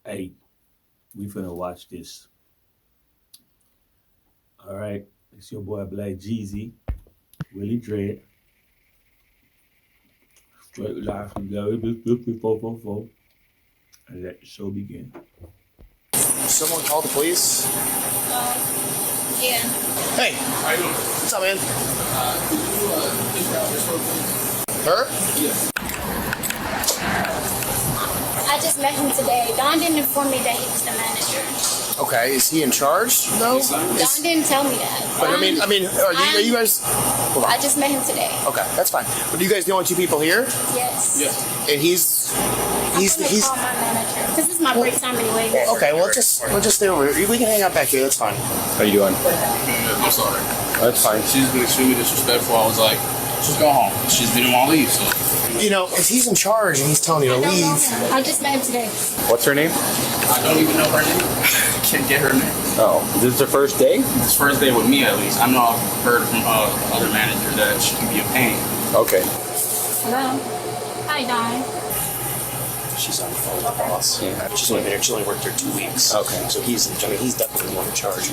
Hey, we finna watch this. All right, it's your boy Black Jeezy, Willie Dread. Straight live from Larry Big 444. And let the show begin. Someone call the police? Yeah. Hey. How you doing? What's up, man? Could you take out this real quick? Her? Yes. I just met him today. Don didn't inform me that he was the manager. Okay, is he in charge? No. Don didn't tell me that. But I mean, are you guys? Hold on. I just met him today. Okay, that's fine. But are you guys the only two people here? Yes. Yes. And he's I'm gonna call my manager because this is my break time anyway. okay. We'll just stay over here. We can hang out back here. That's fine. How you doing? I'm sorry. That's fine. She's been extremely disrespectful. I was like, just go home. She's didn't want to leave, so. You know, if he's in charge and he's telling you to leave, I just met him today. What's her name? I don't even know her name. Can't get her name. Oh, is this the first day? It's first day with me, at least. I know I've heard from other manager that she can be a pain. Okay. Hello. Hi, Don. she's on the phone with the boss. Yeah. She's only been here. She's only worked here 2 weeks. Okay. So he's definitely the one in charge.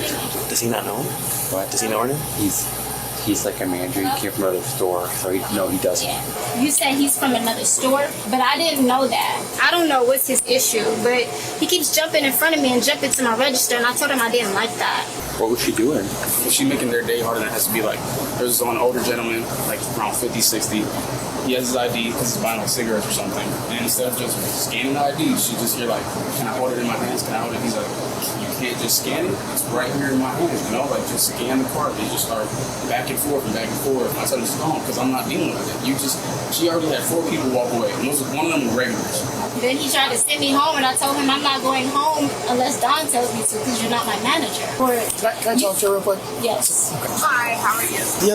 Does he not know him? What? Does he know her name? He's like a manager. He came from another store, so he doesn't. Yeah. You said he's from another store, but I didn't know that. I don't know what's his issue, but he keeps jumping in front of me and jumping to my register, and I told him I didn't like that. What was she doing? She's making their day harder than it has to be. Like, there's one older gentleman, like around 50, 60. He has his ID because he's buying like cigarettes or something. And instead of just scanning the ID, she just here like, can I hold it in my hands? Can I hold it? He's like, you can't just scan it. It's right here in my hands, you know? Like, just scan the card. They just start back and forth and back and forth. I told him, just go home because I'm not dealing with it. She already had 4 people walk away. And one of them were regulars. Then he tried to send me home, and I told him I'm not going home unless Don tells me to, because you're not my manager. Can I talk to her real quick? Yes. Hi, how are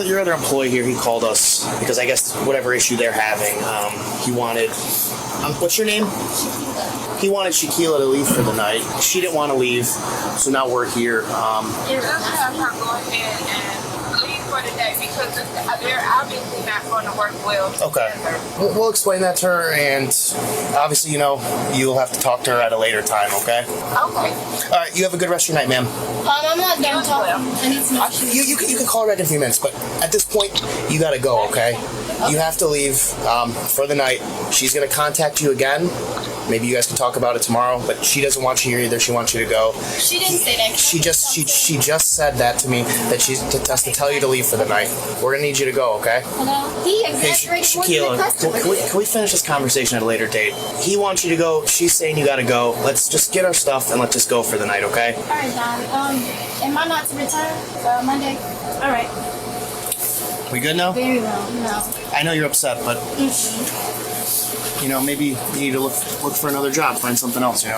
you? Your other employee here, he called us because I guess whatever issue they're having, he wanted. What's your name? He wanted Shaquila to leave for the night. She didn't want to leave, so now we're here. Let's have her go ahead and leave for the day because they're obviously not going to work well Okay. together. We'll explain that to her, and obviously, you'll have to talk to her at a later time, okay? Okay. All right, you have a good rest of your night, ma'am. I'm not done talking. I need to know. You can call her back in a few minutes, but at this point, you gotta go, okay? You have to leave for the night. She's gonna contact you again. Maybe you guys can talk about it tomorrow, but she doesn't want you here either. She wants you to go. She didn't say that. She just said that to me, that she's to tell you to leave for the night. We're gonna need you to go, okay? Hello? He Hey, exaggerated more than the Shaquila, customer. can we finish this conversation at a later date? He wants you to go. She's saying you gotta go. Let's just get our stuff and let's just go for the night, okay? All right, Don. Am I not to return Monday? All right. We good now? Very well. No. I know you're upset, but maybe you need to look for another job, find something else. You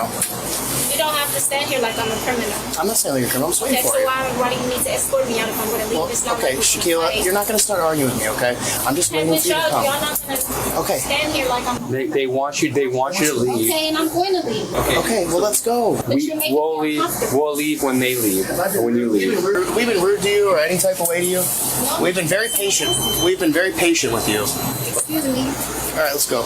don't have to stand here like I'm a criminal. I'm not saying you're a criminal. I'm just waiting Okay, for so you. why do you need to escort me out if I'm going to leave? Well, It's not okay, like Shaquila, you're not going to start arguing with me, okay? I'm just waiting for you to come. Y'all not going to Okay. stand here like I'm. They want you to leave. Okay, and I'm going to leave. Okay, well, let's go. But you're making We'll me leave. uncomfortable. We'll leave when they leave. Or when you leave. We've been rude to you or any type of way to you? We've been very patient. We've been very patient with you. Excuse me. All right, let's go.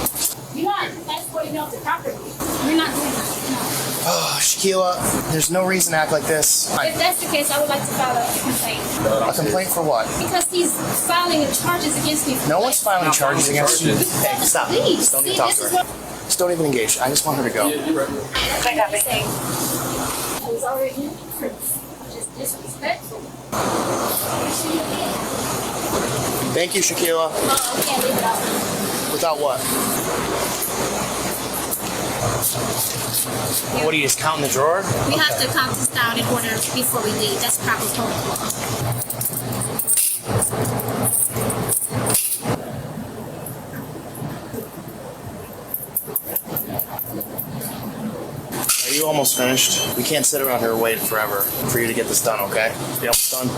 You're not escorting me off the property. You're not doing that. No. Oh, Shaquila, there's no reason to act like this. If that's the case, I would like to file a complaint. A complaint for what? Because he's filing charges against me. No one's filing charges against you. Hey, stop. Please. Just don't even See, talk this to is her. what Just don't even engage. I just want her to go. Yeah, you're right. I'm saying. I was already in proof. Just disrespectful. Thank you, Shaquila. I can't leave without him. Without what? What are you just counting the drawer? We have to count this down in order before we leave. That's proper protocol. Are you almost finished? We can't sit around here waiting forever for you to get this done, okay? You almost done?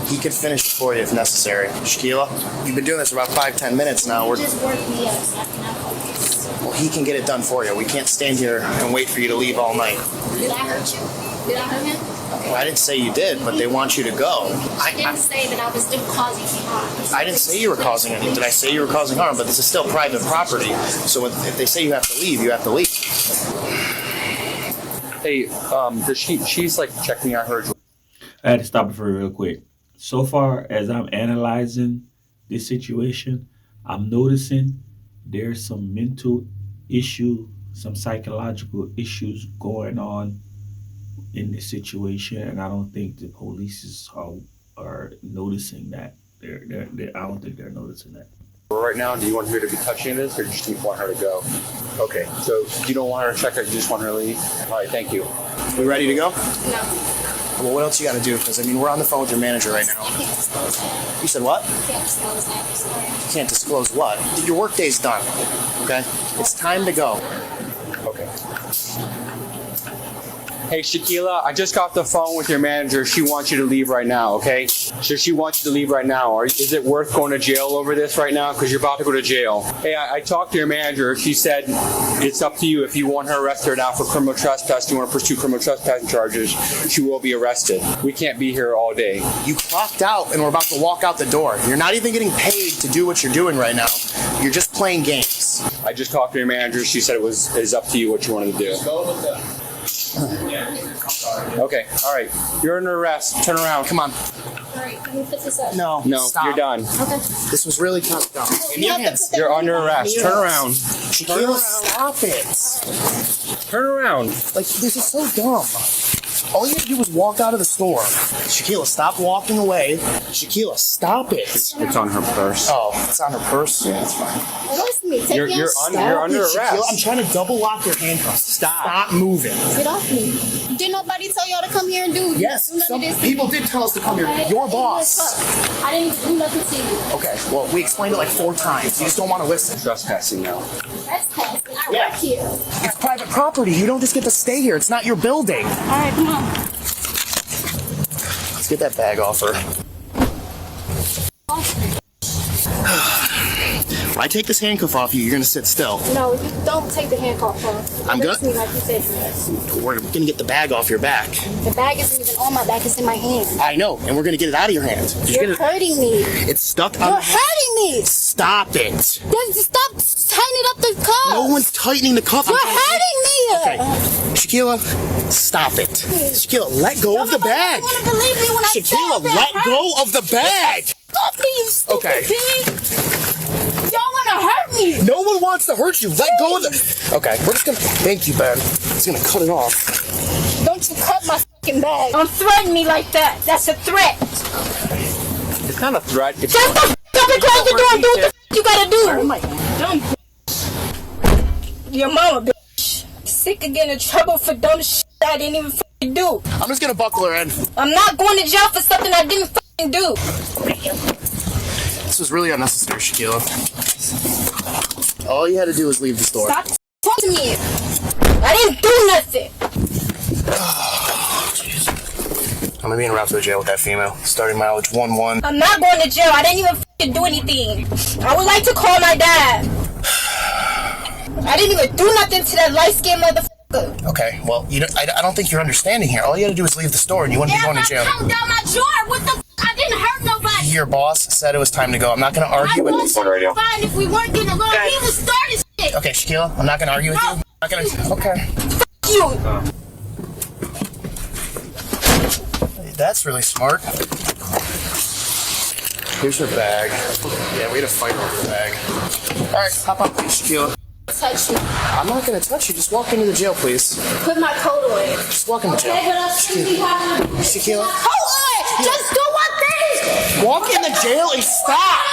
He could finish it for you if necessary. Shaquila, you've been doing this for about 5-10 minutes now. Just work me up so I can have focus. Well, he can get it done for you. We can't stand here and wait for you to leave all night. Did I hurt you? Did I hurt him? Okay. Well, I didn't say you did, but they want you to go. I didn't say that I was still causing harm. I didn't say you were causing anything. Did I say you were causing harm? But this is still private property. So if they say you have to leave, you have to leave. Hey, does she's like checking out her. I had to stop it for real quick. So far as I'm analyzing this situation, I'm noticing there's some mental issue, some psychological issues going on in this situation, and I don't think the police are noticing that. I don't think they're noticing that. Right now, do you want her to be touching this, or do you just want her to go? Okay, so you don't want her to check her, you just want her to leave? All right, thank you. We ready to go? No. Well, what else you got to do? Because, I mean, we're on the phone with your manager right now. I can't disclose that. You said what? I can't disclose that. I'm sorry. You can't disclose what? Your work day's done, okay? It's time to go. Okay. Hey, Shaquila, I just got the phone with your manager. She wants you to leave right now, okay? So she wants you to leave right now. Is it worth going to jail over this right now? Because you're about to go to jail. Hey, I talked to your manager. She said it's up to you. If you want her arrested now for criminal trespass, you want to pursue criminal trespassing charges, she will be arrested. We can't be here all day. You clocked out and we're about to walk out the door. You're not even getting paid to do what you're doing right now. You're just playing games. I just talked to your manager. She said it's up to you what you wanted to do. Go with the. Okay, all right. You're under arrest. Turn around. Come on. Alright, let me put this up. No. No, Stop. you're done. Okay. This was really kind of dumb. Give me your hands. You're under arrest. Turn around. Shaquille, stop it. Turn around. Like, this is so dumb. All you had to do was walk out of the store. Shaquilla, stop walking away. Shaquilla, stop it. It's on her purse. Oh, it's on her purse? Yeah, it's fine. Release me. Take me You're outside. under Shaquilla, arrest. I'm trying to double lock your handcuffs. Stop moving. Get off me. Did nobody tell y'all to come here and do Yes, none some of this? people did tell us to come here. Okay, Your I boss. I didn't even do nothing to you. Okay, well, we explained it like 4 times. You just don't want to listen. Trespassing now. That's passing. I Yeah. work here. It's private property. You don't just get to stay here. It's not your building. Alright, come on. Let's get that bag off her. When I take this handcuff off you, you're going to sit still. No, you don't take the handcuff off. I'm Release good. me like you said you would. We're going to get the bag off your back. The bag isn't even on my back, it's in my hand. I know, and we're going to get it out of your hand. You're hurting me. It's stuck You're on. hurting me. Stop it. Just stop tightening up the cuff. No one's tightening the cuff. You're hurting me. Okay, Shaquilla, stop it. Shaquilla, let go of the bag. You want to believe me when I Shaquilla, say that let go of the bag. Stop me, you stupid Okay. pig. Y'all want to hurt me. No one wants to hurt you. Let go of the. Okay, we're just gonna. Thank you, Ben. It's gonna cut it off. Don't you cut my fucking bag. Don't threaten me like that. That's a threat. It's not a threat. It's Shut the fuck up and close the door and do what the fuck you gotta do. Dumb bitch. Your mama, bitch. Sick of getting in trouble for dumb shit I didn't even fucking do. I'm just gonna buckle her in. I'm not going to jail for something I didn't fucking do. This was really unnecessary, Shaquilla. All you had to do was leave the store. Stop talking to me. I didn't do nothing. I'm gonna be in route to the jail with that female. Starting mileage 11. I'm not going to jail. I didn't even fucking do anything. I would like to call my dad. I didn't even do nothing to that light-skinned motherfucker. Okay, well, I don't think you're understanding here. All you had to do was leave the store, and you wouldn't be going to jail. Come down my drawer. What the fuck? I didn't hurt nobody. Your boss said it was time to go. I'm not gonna argue with was you. fine if we weren't getting along. He was starting shit. Okay, Shaquilla, I'm not gonna argue with you. I'm not gonna. Okay. You. That's really smart. Here's your bag. Yeah, we had a fight over the bag. All right, hop up, please, Shaquilla. Touch me. I'm not gonna touch you. Just walk into the jail, please. Put my coat on. Just walk in the jail. Okay, but I'll still be having Shaquilla, coat on. Just do one thing. walk in the jail and stop.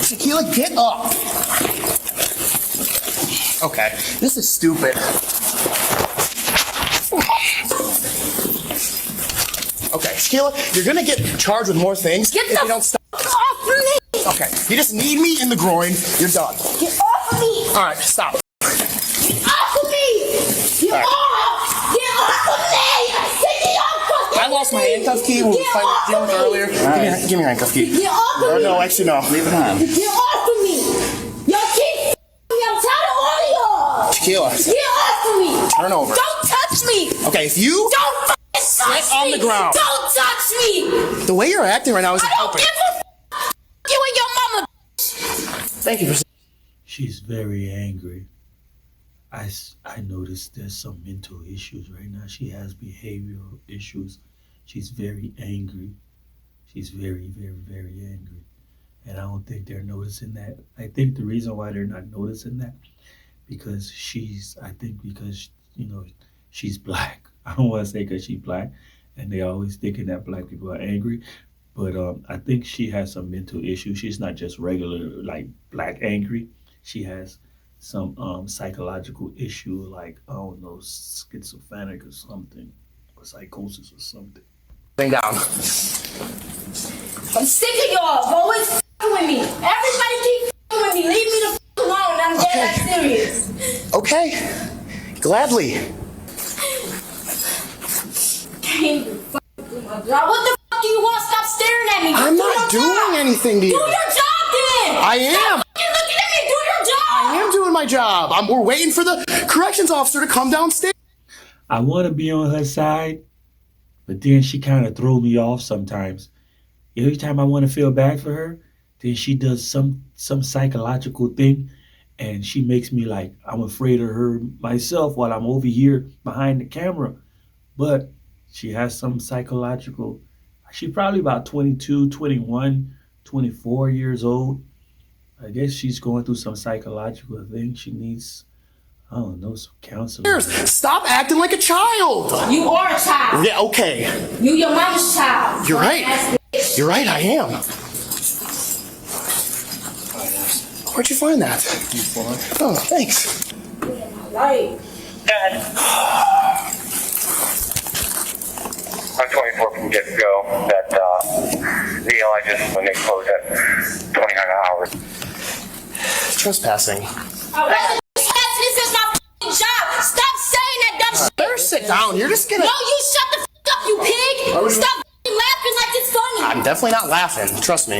Shaquilla, get up. Okay, this is stupid. Okay, Shaquilla, you're gonna get charged with more things Get if the you don't stop. fuck off me. Okay, you just need me in the groin. You're done. Get off of me. All right, stop. Get off of me. Get All right. off. Get off of me. I said get off of me. I lost my handcuff key when we were dealing with earlier. Give me your handcuff key. Get off of Or me. no, actually no. Leave it on. Get off of me. Y'all keep me. I'm tired of all of y'all. Shaquilla, Get off of me. turn over. Don't touch me. Okay, if you Don't fucking touch Sit on me. the ground. Don't touch me. the way you're acting right now isn't I don't helping. give a fuck. You and your mama. Thank you for. She's very angry. I noticed there's some mental issues right now. She has behavioral issues. She's very angry. She's very, very, very angry. And I don't think they're noticing that. I think the reason why they're not noticing that because I think because, she's black. I don't want to say because she's black and they always thinking that black people are angry. But I think she has some mental issues. She's not just regular like black angry. She has some psychological issue like I don't know schizophrenic or something, or psychosis or something. Lay down. I'm sick of y'all always f***ing with me. Everybody keep f***ing with me. Leave me the f*** alone. I'm dead serious. Okay. Gladly. Can't even f***ing do my job. What the f*** do you want? Stop staring at me. I'm Do not your doing job. anything to Do you. your job then. I am. Stop f***ing looking at me. Do your job. I am doing my job. We're waiting for the corrections officer to come downstairs. I want to be on her side, but then she kind of throw me off sometimes. Every time I want to feel bad for her, then she does some psychological thing, and she makes me like I'm afraid of her myself while I'm over here behind the camera. But she has some psychological. She's probably about 22, 21, 24 years old. I guess she's going through some psychological thing. She needs, I don't know, some counseling. Stop acting like a child. You are a child. Yeah, okay. You your mama's child. You're right. You're right, I am. Where'd you find that? Oh, thanks. Right. I'm 24 from get-go. That deal I just when they closed at 2000 hours. Trespassing. This is my f***ing job. Stop saying that dumb shit. Better sit down. You're just gonna. No, you shut the f*** up, you pig. Stop f***ing laughing like it's funny. I'm definitely not laughing. Trust me.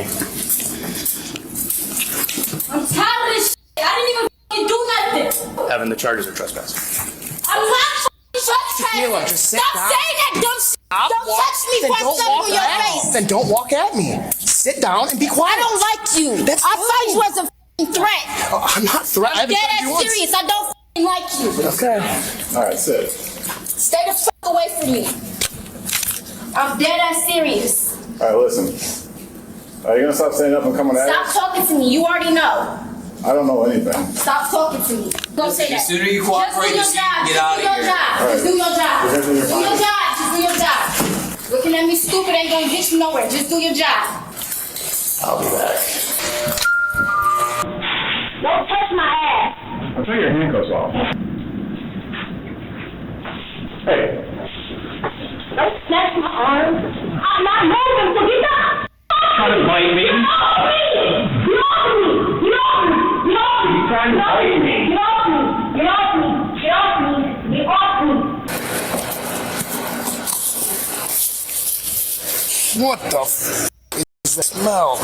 I'm tired of this shit. I didn't even f***ing do nothing. Evan, the charges are trespassing. I'm not f***ing trespassing. Tequila, just sit Stop down. saying that dumb shit. Don't touch me Then before I don't step walk on your at me. face. Then don't walk at me. Sit down and be quiet. I don't like you. That's I thought fine. you was a f***ing threat. I'm not threatening. I'm dead ass serious. I don't f***ing like you. Okay. All right, sit. Stay the f*** away from me. I'm dead ass serious. All right, listen. Are you gonna stop standing up and coming at Stop us? talking to me. You already know. I don't know anything. Stop talking to me. Don't say that. The sooner you cooperate, the Just do sooner your you get job. out of here. Just do your job. Is everything Just do your fine? job. Just do your job. Looking at me stupid ain't gonna get you nowhere. Just do your job. I'll be back. Don't touch my ass. I'll take your handcuffs off. Hey, Don't snatch my arm. I'm not moving, so get down. trying to bite me? Get off me! Get off me! Get off me! Get off me! You trying to bite me? Get off me! Get off me! Get off me! Get off me! What the f is the smell?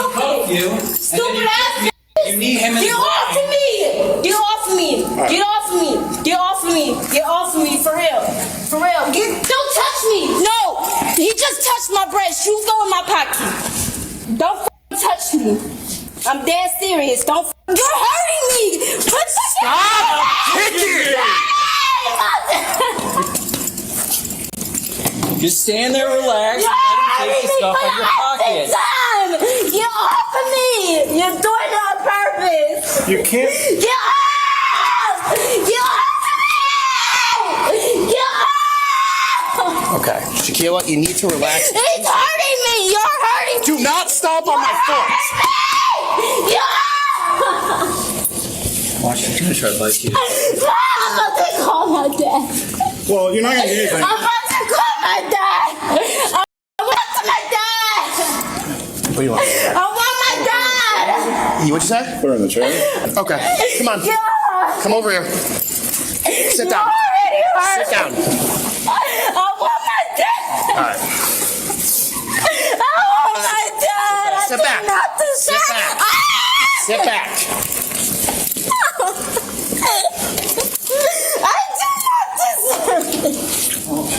Stupid ass. You need him in Get the off of me! Get off of me! Get off of me! Get off of me! Get off of me! For real! For real! Don't touch me! No! He just touched my breast. Shoes go in my pocket. Don't touch me. I'm dead serious. Don't. You're hurting me. Put the Stop kicking! Just stand there, relax, You're and let him take hurting the me stuff for out of your the pocket. hundredth time. Get off of me. You're doing it on purpose. you can't. Get off! Get off of me! Get off! Okay, Shaquilla, you need to relax. He's hurting me. You're hurting me. Do not stomp on my foot. Get off! Watch, she's gonna try to bite you. I'm about to call my dad. Well, you're not gonna do anything. I'm about to call my dad. I want my dad. What do you want? I want my dad. What'd you say? Put her in the chair. Okay, come on. Yeah. Come over here. Sit You down. already hurt Sit down. I want my dad. All right. I want my dad. Sit I back. did not Sit deserve. back. Ah! Sit back. I did not deserve it.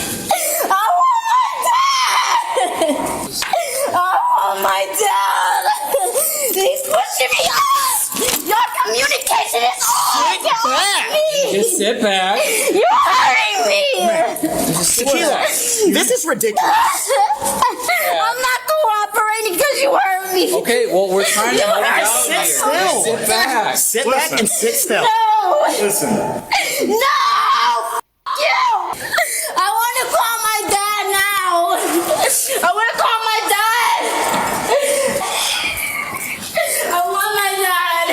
Sit back. You're hurting me. Tequila, this is ridiculous. I'm not cooperating because you hurt me. Okay, well, we're trying to help you out Sit here. still. Sit back. Sit back and sit still. No. Listen. No. F- you. I want to call my dad now. I want to call my dad. I want my dad.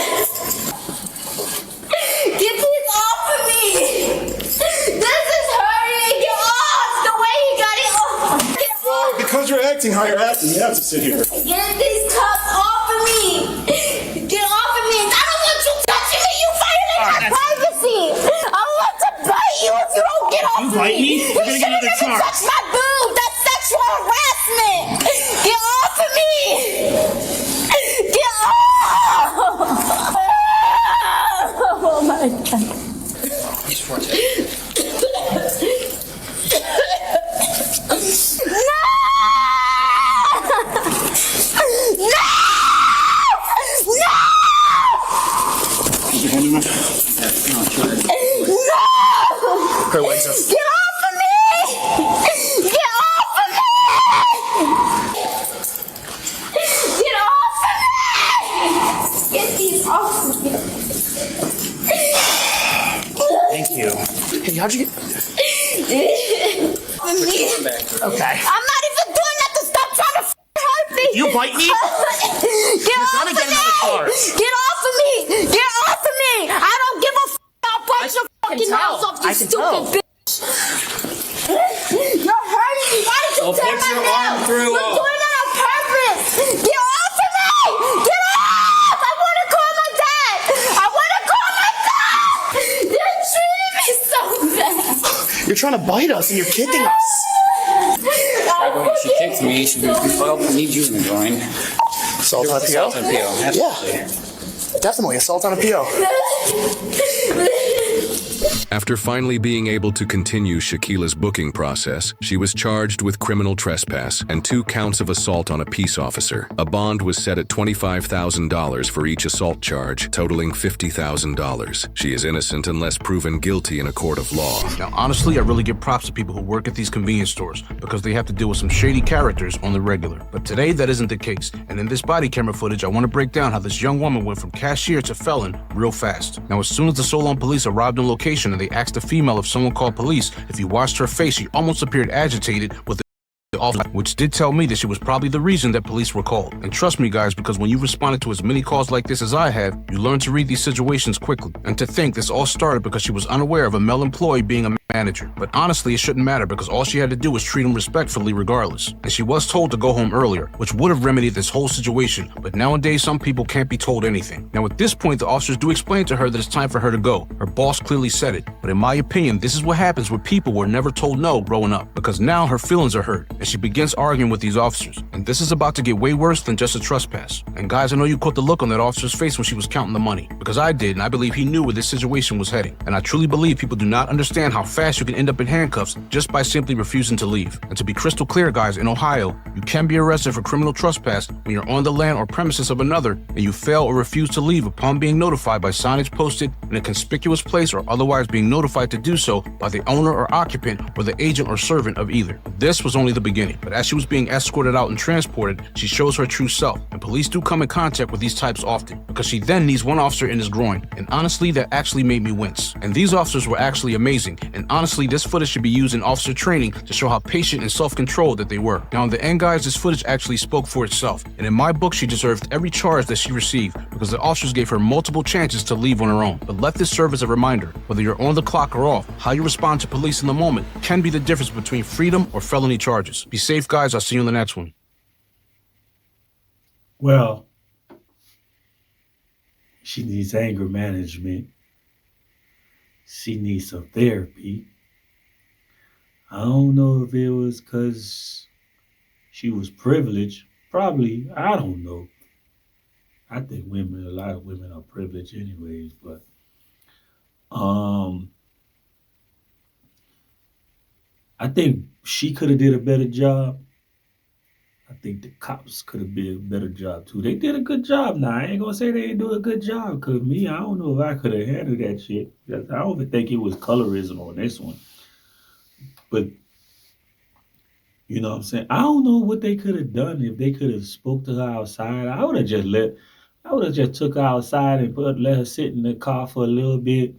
Get this off of me. This is hurting. Get off the way he got it off. Get off. Because you're acting how you're acting, you have to sit here. Get these cuffs off of me. Get off of me. I don't want you touching me. You violate my privacy. I want to bite you if you don't get off You of bite me? me. You're You gonna get shouldn't another even charge. touch my boob. That's sexual harassment. Get off of me. Get off. Oh my God. Her legs up. Get off of me! Get off of me! Get off of me! Get these off of me! Thank you. Hey, how'd you get? Okay. I'm not even doing nothing. Stop trying to hurt me. You bite me? Get off gonna of get me. another charge. Get off of me. Get off of me. I don't give a f. I'll bite your fucking tell. nose off, you I can tell. stupid bitch. You're hurting me. Why did you Well, tear put my your nail? arm through You're it. doing it on purpose. Get off of me. Get off. I want to call my dad. I want to call my dad. They're treating me so bad. You're trying to bite us and you're kicking us. When she kicked me, she goes, well, I need you in the groin. Assault on a PO? Assault on PO, absolutely. Yeah. Definitely assault on a PO. After finally being able to continue Shaquila's booking process, she was charged with criminal trespass and 2 counts of assault on a peace officer. A bond was set at $25,000 for each assault charge, totaling $50,000. She is innocent unless proven guilty in a court of law. Now, honestly, I really give props to people who work at these convenience stores because they have to deal with some shady characters on the regular. But today, that isn't the case. And in this body camera footage, I want to break down how this young woman went from cashier to felon real fast. Now, as soon as the Solon police arrived on location and they asked the female if someone called police, if you watched her face, she almost appeared agitated with the officer, which did tell me that she was probably the reason that police were called. And trust me, guys, because when you responded to as many calls like this as I have, you learn to read these situations quickly. And to think this all started because she was unaware of a male employee being a manager. But honestly, it shouldn't matter because all she had to do was treat him respectfully regardless. And she was told to go home earlier, which would have remedied this whole situation. But nowadays, some people can't be told anything. Now, at this point, the officers do explain to her that it's time for her to go. Her boss clearly said it. But in my opinion, this is what happens when people were never told no growing up. Because now her feelings are hurt, and she begins arguing with these officers. And this is about to get way worse than just a trespass. And guys, I know you caught the look on that officer's face when she was counting the money. Because I did, and I believe he knew where this situation was heading. And I truly believe people do not understand how fast you can end up in handcuffs just by simply refusing to leave. And to be crystal clear, guys, in Ohio, you can be arrested for criminal trespass when you're on the land or premises of another and you fail or refuse to leave upon being notified by signage posted in a conspicuous place or otherwise being notified to do so by the owner or occupant or the agent or servant of either. This was only the beginning, but as she was being escorted out and transported, she shows her true self. And police do come in contact with these types often because she then knees one officer in his groin. And honestly, that actually made me wince. And these officers were actually amazing. And honestly, this footage should be used in officer training to show how patient and self-controlled that they were. Now, in the end, guys, this footage actually spoke for itself. And in my book, she deserved every charge that she received because the officers gave her multiple chances to leave on her own. But let this serve as a reminder, whether you're on the clock or off, how you respond to police in the moment can be the difference between freedom or felony charges. Be safe, guys. I'll see you in the next one. Well, she needs anger management. She needs some therapy. I don't know if it was because she was privileged. Probably, I don't know. I think a lot of women are privileged anyways, but I think she could have did a better job. I think the cops could have did a better job too. They did a good job. Now I ain't gonna say they didn't do a good job. Cause me, I don't know if I could have handled that shit. I don't even think it was colorism on this one. But you know what I'm saying? I don't know what they could have done if they could have spoke to her outside. I would have just took her outside and let her sit in the car for a little bit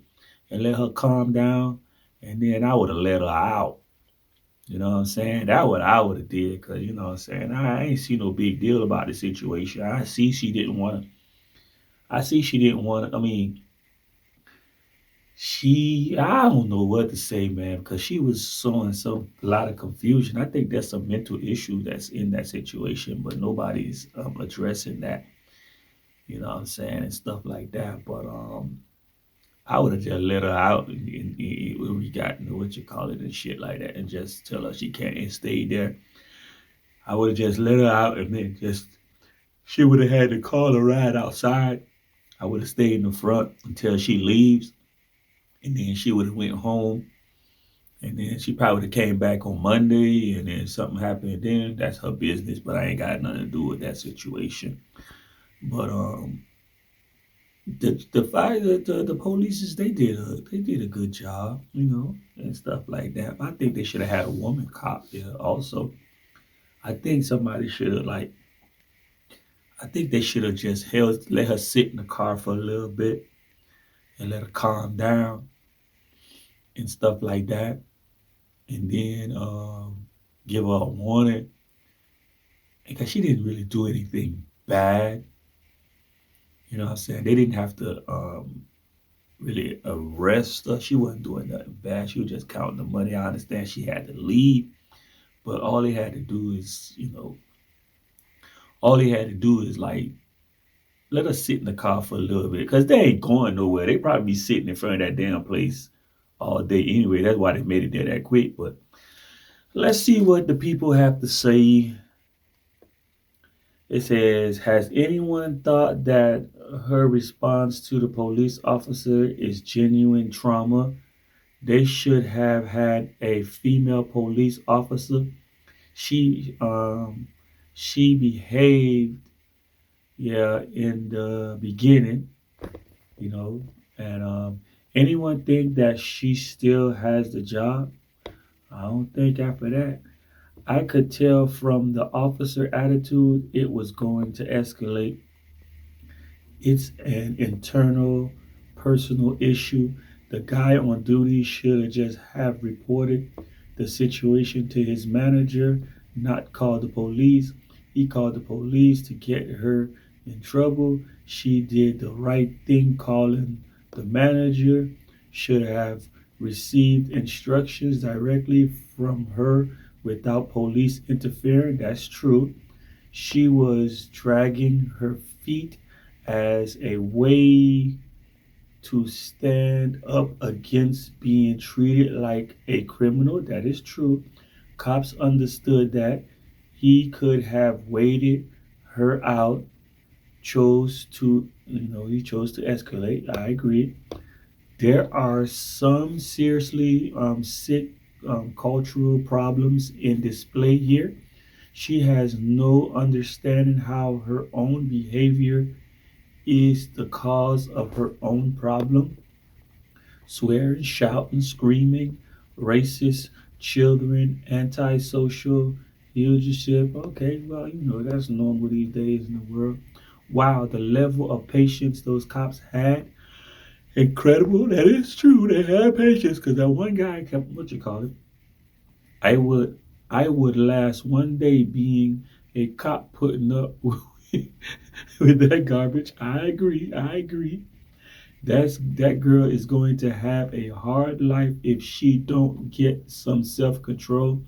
and let her calm down, and then I would have let her out. You know what I'm saying? That what I would have did, cause you know what I'm saying. I ain't see no big deal about the situation. I see she didn't want to. I see she didn't want to. I mean, I don't know what to say, man, because she was showing a lot of confusion. I think there's some mental issue that's in that situation, but nobody's addressing that. You know what I'm saying, and stuff like that. But I would have just let her out when we got what you call it and shit like that, and just tell her she can't and stay there. I would have just let her out, and then just she would have had to call a ride outside. I would have stayed in the front until she leaves, and then she would have went home, and then she probably would have came back on Monday, and then something happened. Then that's her business, but I ain't got nothing to do with that situation. But the police they did a good job, you know, and stuff like that. I think they should have had a woman cop there also. I think somebody should have I think they should have just let her sit in the car for a little bit and let her calm down and stuff like that, and then give her a warning because she didn't really do anything bad. You know what I'm saying? They didn't have to really arrest her. She wasn't doing nothing bad. She was just counting the money. I understand she had to leave, but all they had to do is, all they had to do is let her sit in the car for a little bit because they ain't going nowhere. They probably be sitting in front of that damn place all day anyway. That's why they made it there that quick. But let's see what the people have to say. It says, has anyone thought that her response to the police officer is genuine trauma? They should have had a female police officer. She she behaved, yeah, in the beginning, you know, and anyone think that she still has the job? I don't think after that. I could tell from the officer attitude it was going to escalate. It's an internal personal issue. The guy on duty should have just have reported the situation to his manager, not called the police. He called the police to get her in trouble. She did the right thing calling the manager. Should have received instructions directly from her without police interfering. That's true. She was dragging her feet as a way to stand up against being treated like a criminal. That is true. Cops understood that. He could have waited her out, he chose to escalate. I agree. There are some seriously sick cultural problems in display here. She has no understanding how her own behavior is the cause of her own problem. Swearing, shouting, screaming, racist children, antisocial leadership. Okay, well, that's normal these days in the world. Wow, the level of patience those cops had. Incredible. That is true. They had patience because that one guy kept, what you call it? I would I would last one day being a cop putting up with that garbage. I agree. I agree. That girl is going to have a hard life if she don't get some self-control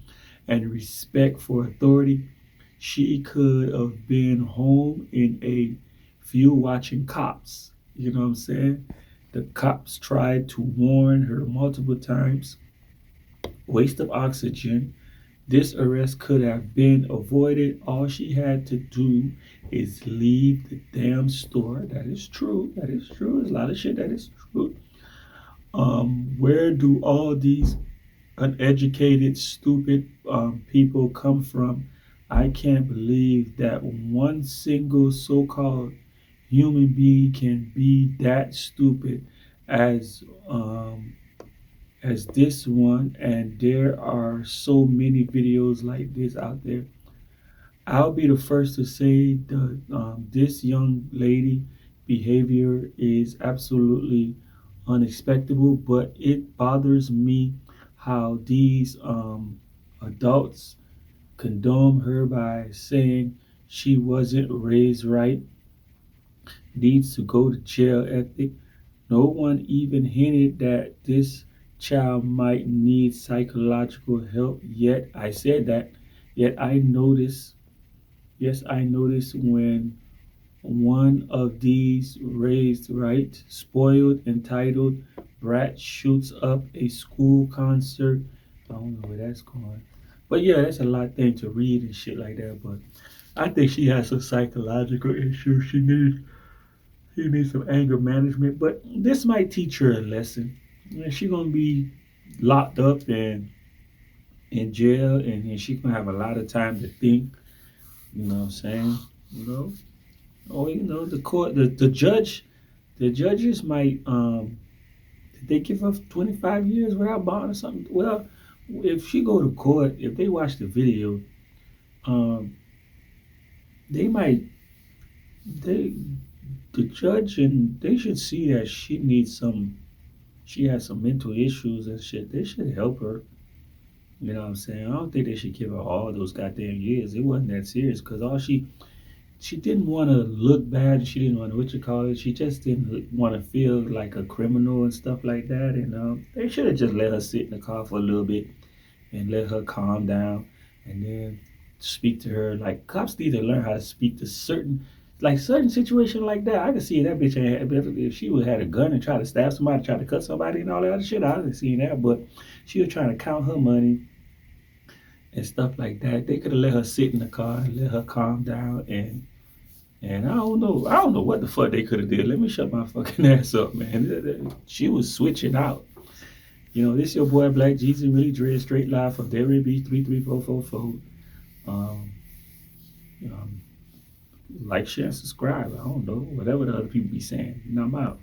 and respect for authority. She could have been home in a few watching cops. You know what I'm saying? The cops tried to warn her multiple times. Waste of oxygen. This arrest could have been avoided. All she had to do is leave the damn store. That is true. That is true. There's a lot of shit that is true. Where do all these uneducated, stupid people come from? I can't believe that one single so-called human being can be that stupid as this one, and there are so many videos like this out there. I'll be the first to say that this young lady behavior is absolutely unexpectable, but it bothers me how these adults condone her by saying she wasn't raised right, needs to go to jail ethic. No one even hinted that this child might need psychological help. Yet I said that. Yet I noticed, yes, I noticed when one of these raised right, spoiled, entitled brat shoots up a school concert. I don't know where that's going. But yeah, that's a lot of things to read and shit like that. But I think she has some psychological issues. She needs some anger management. But this might teach her a lesson. She's gonna be locked up and in jail, and she's gonna have a lot of time to think. You know what I'm saying? You know, or the court, the judges might did they give her 25 years without bond or something? Well, if she go to court, if they watch the video, um, they might they the judge, and they should see that she has some mental issues and shit. They should help her. You know what I'm saying? I don't think they should give her all those goddamn years. It wasn't that serious because all she didn't want to look bad. She didn't want to what you call it. She just didn't want to feel like a criminal and stuff like that. And they should have just let her sit in the car for a little bit and let her calm down, and then speak to her. Like cops need to learn how to speak to certain situation like that. I could see that bitch if she would had a gun and try to stab somebody, try to cut somebody, and all that other shit. I would have seen that, but she was trying to count her money and stuff like that. They could have let her sit in the car and let her calm down, and I don't know what the fuck they could have did. Let me shut my fucking ass up, man. She was switching out. This your boy Black Jesus Really Dread, straight live from Delray Beach 33444. Um, like, share, and subscribe. I don't know, whatever the other people be saying. I'm out.